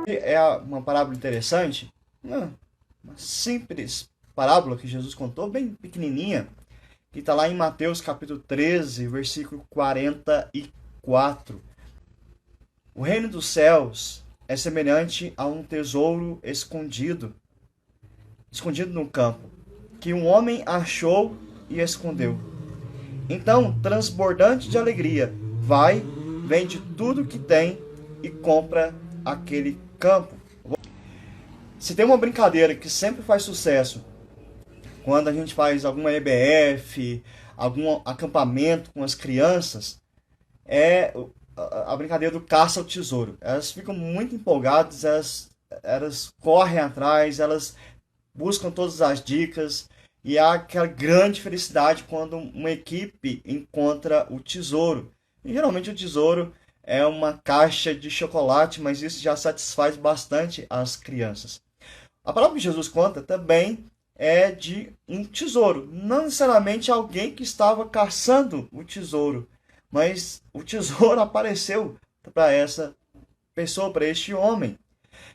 É uma parábola interessante, uma simples parábola que Jesus contou, bem pequenininha, que está lá em Mateus capítulo 13, versículo 44. O reino dos céus é semelhante a um tesouro escondido no campo, que um homem achou e escondeu. Então, transbordante de alegria, vai, vende tudo que tem e compra aquele campo. Se tem uma brincadeira que sempre faz sucesso quando a gente faz alguma EBF, algum acampamento com as crianças, é a brincadeira do caça ao tesouro. Elas ficam muito empolgadas, elas correm atrás, elas buscam todas as dicas e há aquela grande felicidade quando uma equipe encontra o tesouro. E geralmente o tesouro é uma caixa de chocolate, mas isso já satisfaz bastante as crianças. A palavra que Jesus conta também é de um tesouro. Não necessariamente alguém que estava caçando o tesouro, mas o tesouro apareceu para essa pessoa, para este homem.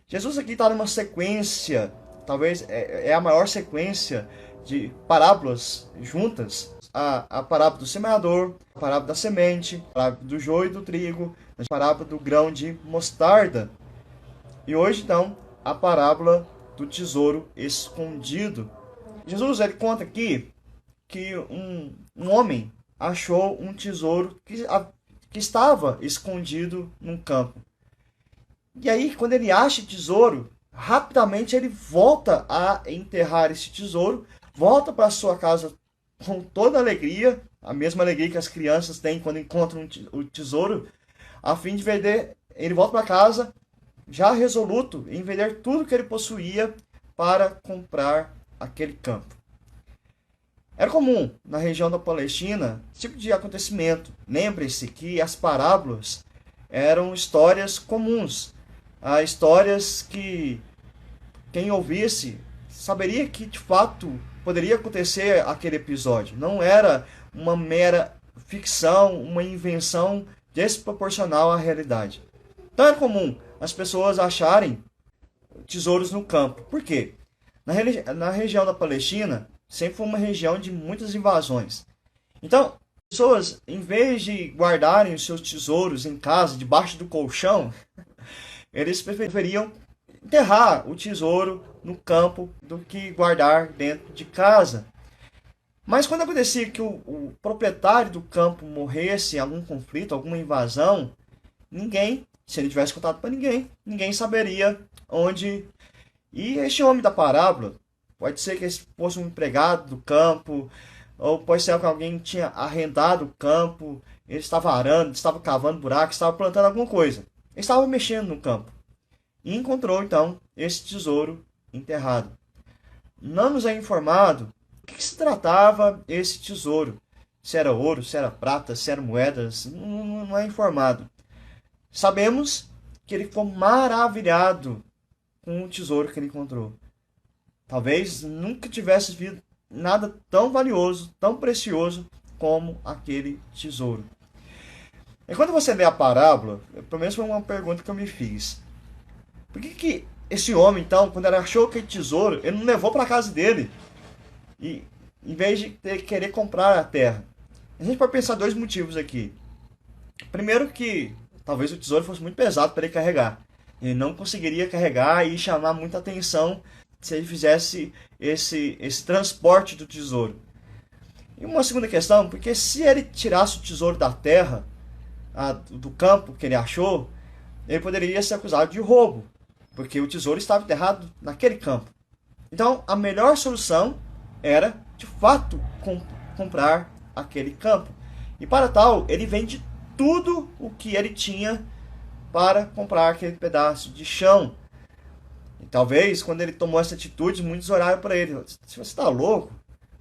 Jesus aqui está numa sequência, talvez é a maior sequência de parábolas juntas. A parábola do semeador, a parábola da semente, a parábola do joio e do trigo, a parábola do grão de mostarda. E hoje, então, a parábola do tesouro escondido. Jesus ele conta aqui que um homem achou um tesouro que estava escondido num campo. E aí, quando ele acha o tesouro, rapidamente ele volta a enterrar esse tesouro, volta para sua casa com toda a alegria, a mesma alegria que as crianças têm quando encontram o tesouro, a fim de vender. Ele volta para casa já resoluto em vender tudo que ele possuía para comprar aquele campo. Era comum na região da Palestina esse tipo de acontecimento. Lembre-se que as parábolas eram histórias comuns, histórias que quem ouvisse saberia que de fato poderia acontecer aquele episódio. Não era uma mera ficção, uma invenção desproporcional à realidade. Então é comum as pessoas acharem tesouros no campo. Por quê? Na região da Palestina, sempre foi uma região de muitas invasões. Então, pessoas, em vez de guardarem os seus tesouros em casa, debaixo do colchão, eles preferiam enterrar o tesouro no campo do que guardar dentro de casa. Mas quando acontecia que o proprietário do campo morresse em algum conflito, alguma invasão, ninguém, se ele tivesse contado para ninguém, ninguém saberia onde. E este homem da parábola, pode ser que fosse um empregado do campo, ou pode ser que alguém tinha arrendado o campo, ele estava arando, estava cavando buraco, estava plantando alguma coisa. Ele estava mexendo no campo. E encontrou, então, esse tesouro enterrado. Não nos é informado o que se tratava esse tesouro. Se era ouro, se era prata, se eram moedas, não é informado. Sabemos que ele ficou maravilhado com o tesouro que ele encontrou. Talvez nunca tivesse visto nada tão valioso, tão precioso como aquele tesouro. E quando você lê a parábola, pelo menos foi uma pergunta que eu me fiz. Por que esse homem, então, quando ele achou aquele tesouro, ele não levou para a casa dele? E em vez de querer comprar a terra. A gente pode pensar dois motivos aqui. Primeiro que talvez o tesouro fosse muito pesado para ele carregar. Ele não conseguiria carregar e chamar muita atenção se ele fizesse esse transporte do tesouro. E uma segunda questão, porque se ele tirasse o tesouro da terra, do campo que ele achou, ele poderia ser acusado de roubo, porque o tesouro estava enterrado naquele campo. Então, a melhor solução era, de fato, comprar aquele campo. E para tal, ele vende tudo o que ele tinha para comprar aquele pedaço de chão. E talvez, quando ele tomou essa atitude, muitos olharam para ele. Se você está louco,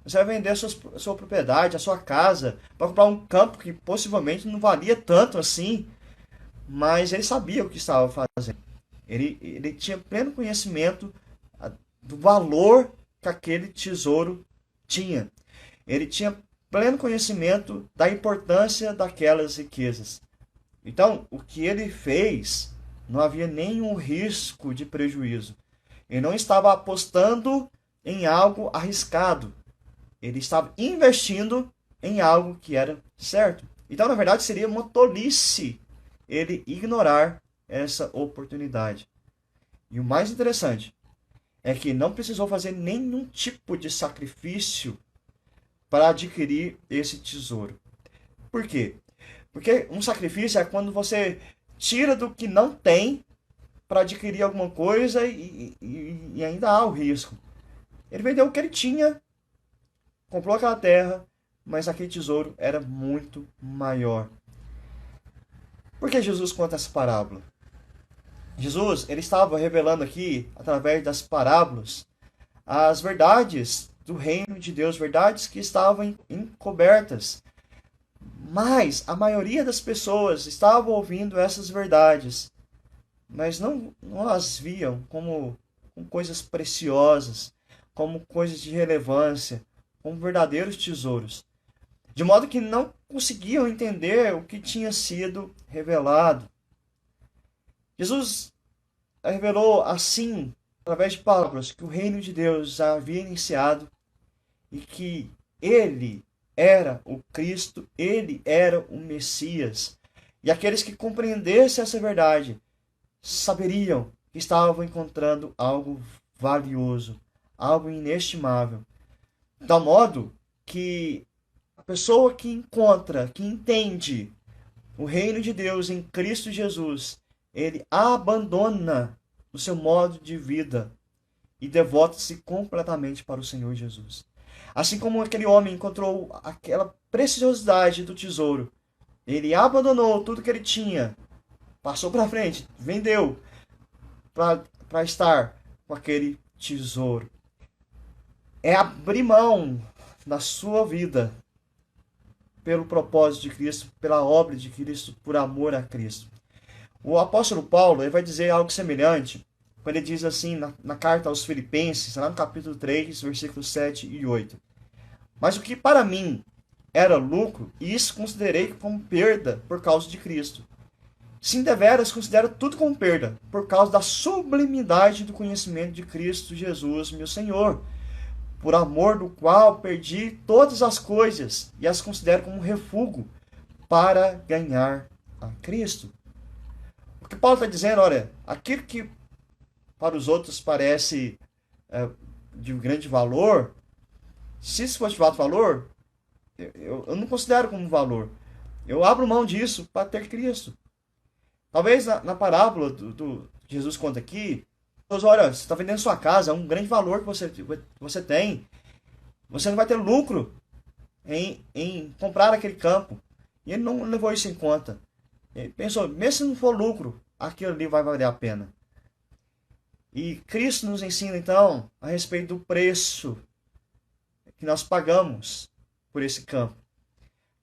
você vai vender a sua propriedade, a sua casa, para comprar um campo que possivelmente não valia tanto assim. Mas ele sabia o que estava fazendo. Ele tinha pleno conhecimento do valor que aquele tesouro tinha. Ele tinha pleno conhecimento da importância daquelas riquezas. Então, o que ele fez Não havia nenhum risco de prejuízo. Ele não estava apostando em algo arriscado. Ele estava investindo em algo que era certo. Então, na verdade, seria uma tolice ele ignorar essa oportunidade. E o mais interessante é que não precisou fazer nenhum tipo de sacrifício para adquirir esse tesouro. Por quê? Porque um sacrifício é quando você tira do que não tem para adquirir alguma coisa e ainda há o risco. Ele vendeu o que ele tinha, comprou aquela terra, mas aquele tesouro era muito maior. Por que Jesus conta essa parábola? Jesus, ele estava revelando aqui, através das parábolas, as verdades do reino de Deus, verdades que estavam encobertas. Mas a maioria das pessoas estava ouvindo essas verdades, mas não as viam como coisas preciosas, como coisas de relevância, como verdadeiros tesouros. De modo que não conseguiam entender o que tinha sido revelado. Jesus revelou assim, através de palavras, que o reino de Deus já havia iniciado e que ele era o Cristo, ele era o Messias. E aqueles que compreendessem essa verdade saberiam que estavam encontrando algo valioso, algo inestimável. De tal modo que a pessoa que encontra, que entende o reino de Deus em Cristo Jesus, ele abandona o seu modo de vida e devota-se completamente para o Senhor Jesus. Assim como aquele homem encontrou aquela preciosidade do tesouro, ele abandonou tudo que ele tinha, passou para frente, vendeu para estar com aquele tesouro. É abrir mão da sua vida pelo propósito de Cristo, pela obra de Cristo, por amor a Cristo. O apóstolo Paulo ele vai dizer algo semelhante quando ele diz assim na carta aos Filipenses, lá no capítulo 3, versículos 7 e 8. Mas o que para mim era lucro, isso considerei como perda por causa de Cristo. Sim, deveras considero tudo como perda, por causa da sublimidade do conhecimento de Cristo Jesus, meu Senhor, por amor do qual perdi todas as coisas e as considero como refúgio para ganhar a Cristo. O que Paulo está dizendo, olha, aquilo que para os outros parece de grande valor, se isso for de fato valor, eu não considero como valor. Eu abro mão disso para ter Cristo. Talvez na parábola do Jesus conta aqui, olha, você está vendendo sua casa, é um grande valor que você tem. Você não vai ter lucro em comprar aquele campo. E ele não levou isso em conta. Ele pensou, mesmo se não for lucro, aquilo ali vai valer a pena. E Cristo nos ensina, então, a respeito do preço que nós pagamos por esse campo.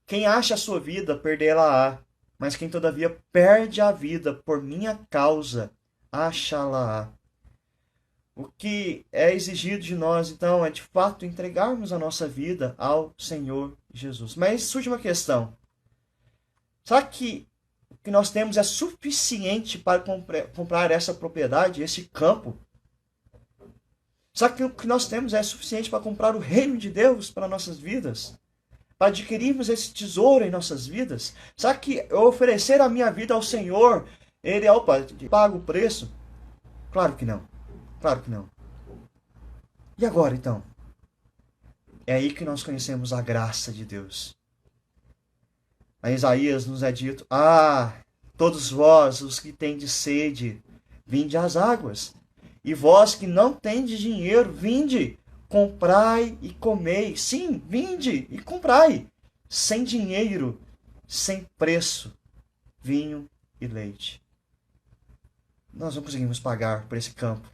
Quem acha a sua vida, perdê-la-á. Mas quem todavia perde a vida por minha causa, achá-la-á. O que é exigido de nós, então, é de fato entregarmos a nossa vida ao Senhor Jesus. Mas surge uma questão. Será que o que nós temos é suficiente para comprar essa propriedade, esse campo? Será que o que nós temos é suficiente para comprar o reino de Deus para nossas vidas? Para adquirirmos esse tesouro em nossas vidas? Será que eu oferecer a minha vida ao Senhor, Ele paga o preço? Claro que não. Claro que não. E agora, então? É aí que nós conhecemos a graça de Deus. A Isaías nos é dito, todos vós, os que tendes sede, vinde às águas. E vós que não tendes dinheiro, vinde, comprai e comei. Sim, vinde e comprai. Sem dinheiro, sem preço, vinho e leite. Nós não conseguimos pagar por esse campo.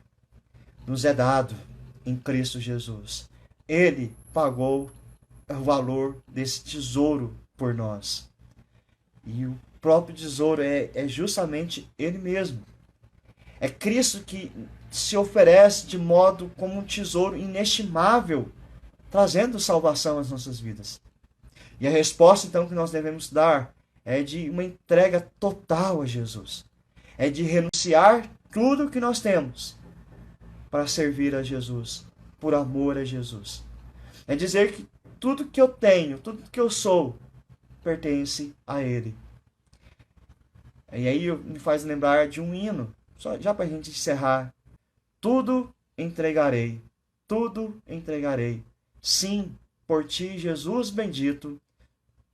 Nos é dado em Cristo Jesus. Ele pagou o valor desse tesouro por nós. E o próprio tesouro é justamente Ele mesmo. É Cristo que se oferece de modo como um tesouro inestimável, trazendo salvação às nossas vidas. E a resposta, então, que nós devemos dar é de uma entrega total a Jesus. É de renunciar tudo que nós temos para servir a Jesus, por amor a Jesus. É dizer que tudo que eu tenho, tudo que eu sou, pertence a Ele. E aí me faz lembrar de um hino, só já para a gente encerrar. Tudo entregarei, tudo entregarei. Sim, por ti, Jesus bendito,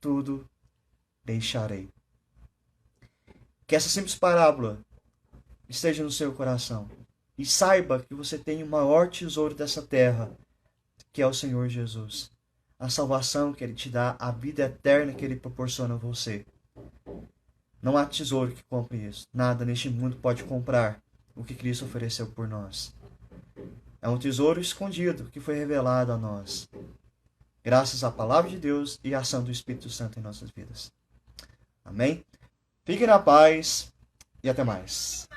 tudo deixarei. Que essa simples parábola esteja no seu coração. E saiba que você tem o maior tesouro dessa terra, que é o Senhor Jesus. A salvação que Ele te dá, a vida eterna que Ele proporciona a você. Não há tesouro que compre isso. Nada neste mundo pode comprar o que Cristo ofereceu por nós. É um tesouro escondido que foi revelado a nós, graças à palavra de Deus e à ação do Espírito Santo em nossas vidas. Amém? Fiquem na paz e até mais.